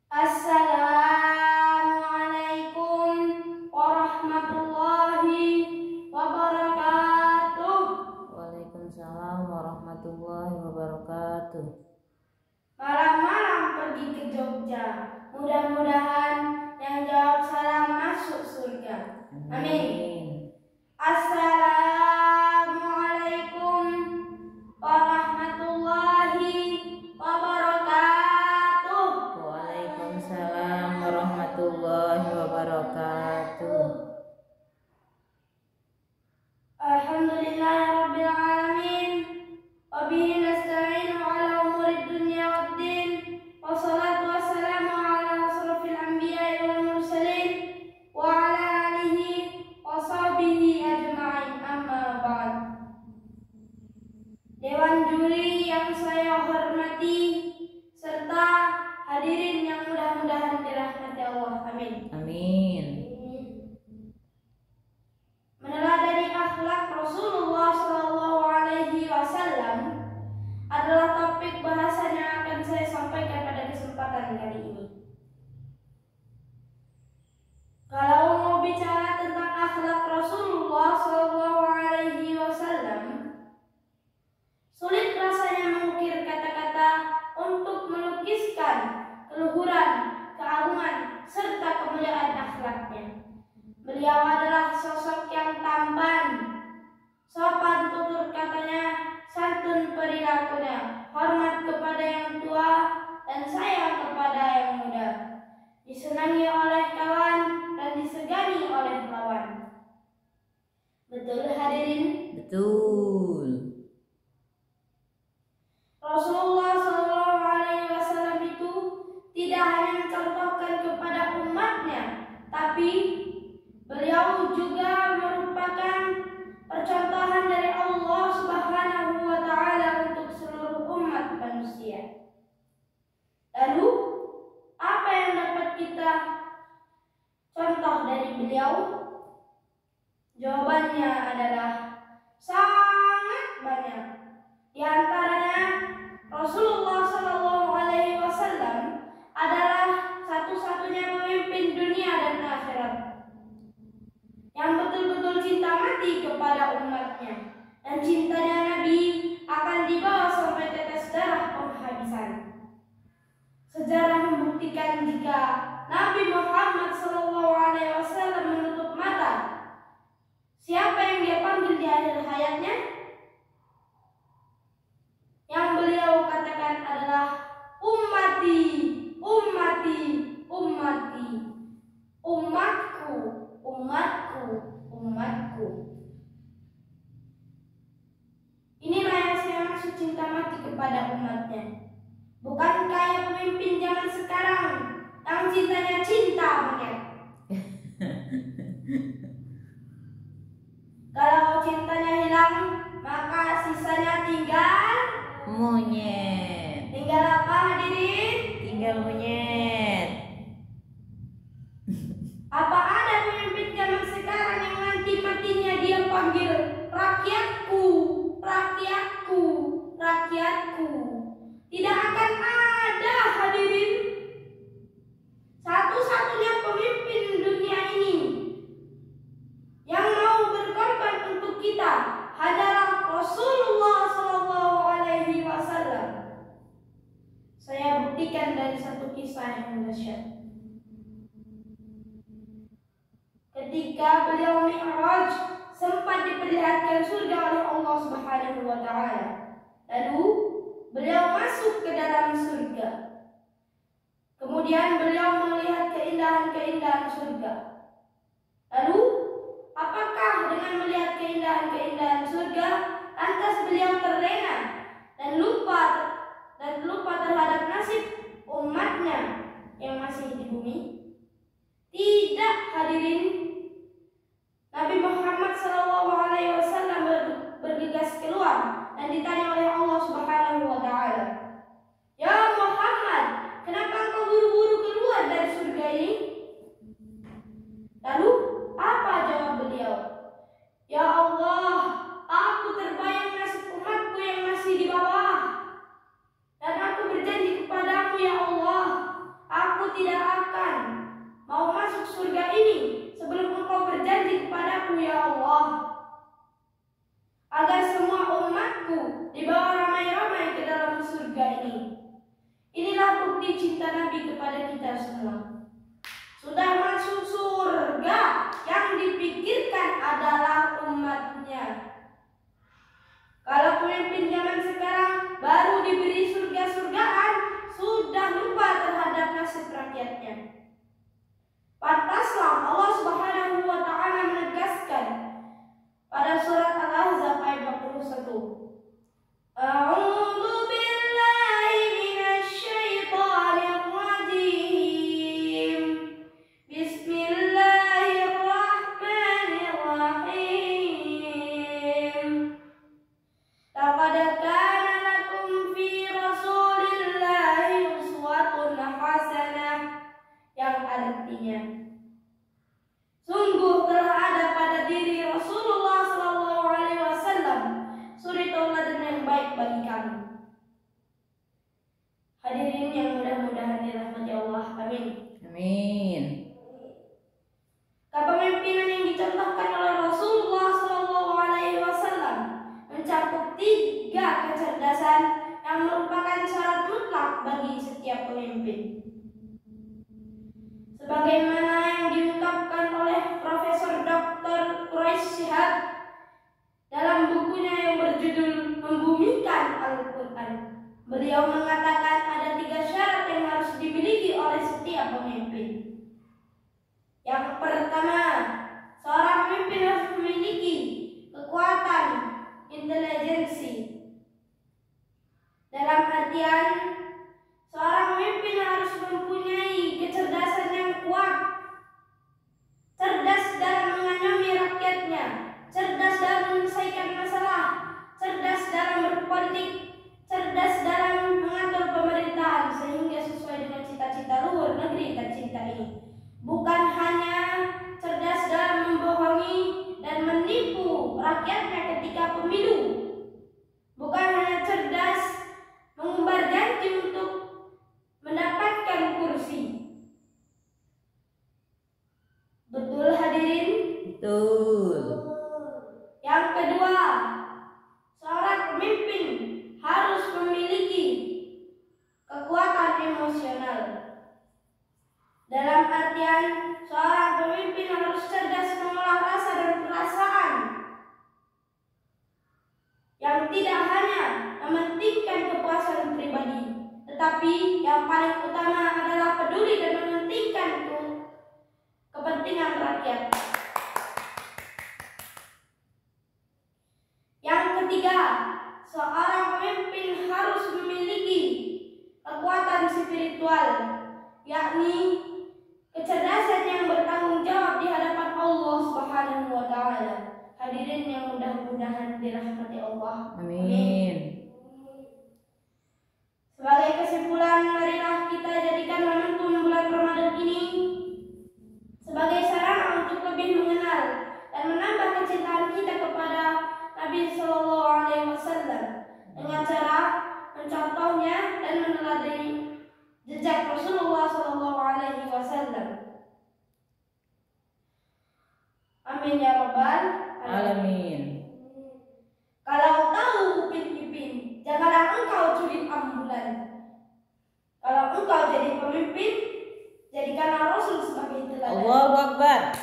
Assalamualaikum warahmatullahi wabarakatuh. Waalaikumsalam warahmatullahi wabarakatuh. Malam-malam pergi ke Jogja, mudah-mudahan yang jawab salam masuk surga. Amin. Assalamualaikum warahmatullahi wabarakatuh. Waalaikumsalam warahmatullahi wabarakatuh. Alhamdulillahirabbil alamin. Wa bihi nasta'inu ala umuri dunya waddin. Wassalatu wassalamu ala asrofil anbiya'i wal mursalin wa ala alihi wa sahbihi ajma'in, amma ba'd. Dewan juri yang saya hormati serta hadirin yang mudah-mudahan dirahmati Allah. Amin. Amin. Meneladani akhlak Rasulullah Shallallahu Alaihi Wasallam adalah topik bahasan yang akan saya sampaikan pada kesempatan kali ini. Kalau mau bicara tentang akhlak Rasulullah Shallallahu Alaihi Wasallam, sulit rasanya mengukir kata-kata untuk melukiskan keluhuran, keagungan, serta kemuliaan akhlaknya. Beliau adalah sosok yang tampan, sopan tutur katanya, santun perilakunya, hormat kepada yang tua dan sayang kepada yang muda, disenangi oleh kawan dan disegani oleh lawan. Betul hadirin? Betul. Rasulullah SAW itu tidak hanya mencontohkan kepada umatnya, tapi beliau juga merupakan percontohan dari Allah Subhanahu wa Ta'ala untuk seluruh umat manusia. Lalu, apa yang dapat kita contoh dari beliau? Jawabannya adalah sangat banyak. Di antaranya, Rasulullah SAW adalah satu-satunya pemimpin dunia dan akhirat yang betul-betul cinta mati kepada umatnya, dan cintanya Nabi akan dibawa sampai tetes darah penghabisan. Sejarah membuktikan jika Nabi Muhammad SAW menutup mata, siapa yang dia panggil di akhir hayatnya? Yang beliau katakan adalah ummati, ummati, ummati, umatku, umatku, umatku. Inilah yang saya maksud cinta mati kepada umatnya. Bukan kayak pemimpin zaman sekarang yang cintanya cinta monyet. Kalau cintanya hilang, maka sisanya tinggal Monyet. Tinggal apa hadirin? Tinggal monyet. Apa ada pemimpin zaman sekarang yang nanti matinya dia panggil rakyatku, rakyatku, rakyatku? Tidak akan ada hadirin. Satu-satunya pemimpin dunia ini yang mau berkorban untuk kita adalah Rasulullah SAW. Saya buktikan dari satu kisah yang dahsyat. Ketika beliau Mi'raj, sempat diperlihatkan surga oleh Allah Subhanahu wa Ta'ala. Lalu beliau masuk ke dalam surga. Kemudian beliau melihat keindahan-keindahan surga. Lalu, apakah dengan melihat keindahan-keindahan surga, lantas beliau terlena dan lupa terhadap nasib umatnya yang masih di bumi? Tidak hadirin. Nabi Muhammad SAW bergegas keluar dan ditanya oleh Allah Subhanahu wa Ta'ala, "Ya Muhammad, kenapa engkau buru-buru keluar dari surga ini?" Lalu apa jawab beliau? "Ya Allah, aku terbayang nasib umatku yang masih di bawah. Dan aku berjanji kepadamu ya Allah, aku tidak surga ini sebelum engkau berjanji kepadaku ya Allah, agar semua umatku dibawa ramai-ramai ke dalam surga ini. Inilah bukti cinta Nabi kepada kita semua. Sudah masuk surga, yang dipikirkan adalah umatnya. Kalau pemimpin zaman sekarang baru diberi surga-surgaan, sudah lupa terhadap nasib rakyatnya. Pantaslah Allah Subhanahu wa taala menegaskan pada surat Al-Ahzab ayat 41. A'udzu billahi minasy syaithanir rajim. Bismillahirrahmanirrahim. Laqad kana lakum fi Rasulillahi uswatun hasanah, yang artinya sungguh telah ada pada diri Rasulullah SAW suri tauladan yang baik bagi kami. Hadirin yang mudah-mudahan dirahmati Allah, amin. Amin. Kepemimpinan yang dicontohkan oleh Rasulullah SAW mencakup 3 kecerdasan yang merupakan syarat mutlak bagi setiap pemimpin. Sebagaimana yang diungkapkan oleh Profesor Dr. Quraish Shihab dalam bukunya yang berjudul Membumikan Al-Quran. Beliau mengatakan ada 3 syarat yang harus dimiliki oleh setiap pemimpin. Yang pertama, seorang pemimpin harus memiliki kekuatan intelijensi. Dalam artian, seorang pemimpin harus mempunyai kecerdasan yang kuat, cerdas dalam mengayomi rakyatnya, cerdas dalam menyelesaikan masalah, cerdas dalam berpolitik, cerdas dalam mengatur pemerintahan sehingga sesuai dengan cita-cita luhur negeri tercinta ini. Bukan hanya cerdas dalam membohongi dan menipu rakyatnya ketika pemilu, bukan hanya cerdas mengumbar janji untuk mendapatkan kursi. Betul hadirin? Betul. Yang kedua, seorang pemimpin harus memiliki kekuatan emosional. Dalam artian, seorang pemimpin harus cerdas mengolah rasa dan perasaan, yang tidak hanya mementingkan kepuasan pribadi, tetapi yang paling utama adalah peduli dan mementingkan kepentingan rakyat. Yang ketiga, seorang pemimpin harus memiliki kekuatan spiritual, yakni kecerdasan yang bertanggung jawab di hadapan Allah Subhanahu wa taala. Hadirin yang mudah-mudahan dirahmati Allah. Amin. Sebagai kesimpulan, marilah kita jadikan momentum bulan Ramadan ini sebagai sarana untuk lebih mengenal dan menambah kecintaan kita kepada Nabi Sallallahu Alaihi Wasallam dengan cara mencontohnya dan meneladani jejak Rasulullah Sallallahu Alaihi Wasallam. Amin ya Rabbal Alamin. Kalau tahu Upin Ipin, janganlah engkau curi ambulan. Kalau engkau jadi pemimpin, jadikanlah Rasul sebagai teladan. Allahu Akbar.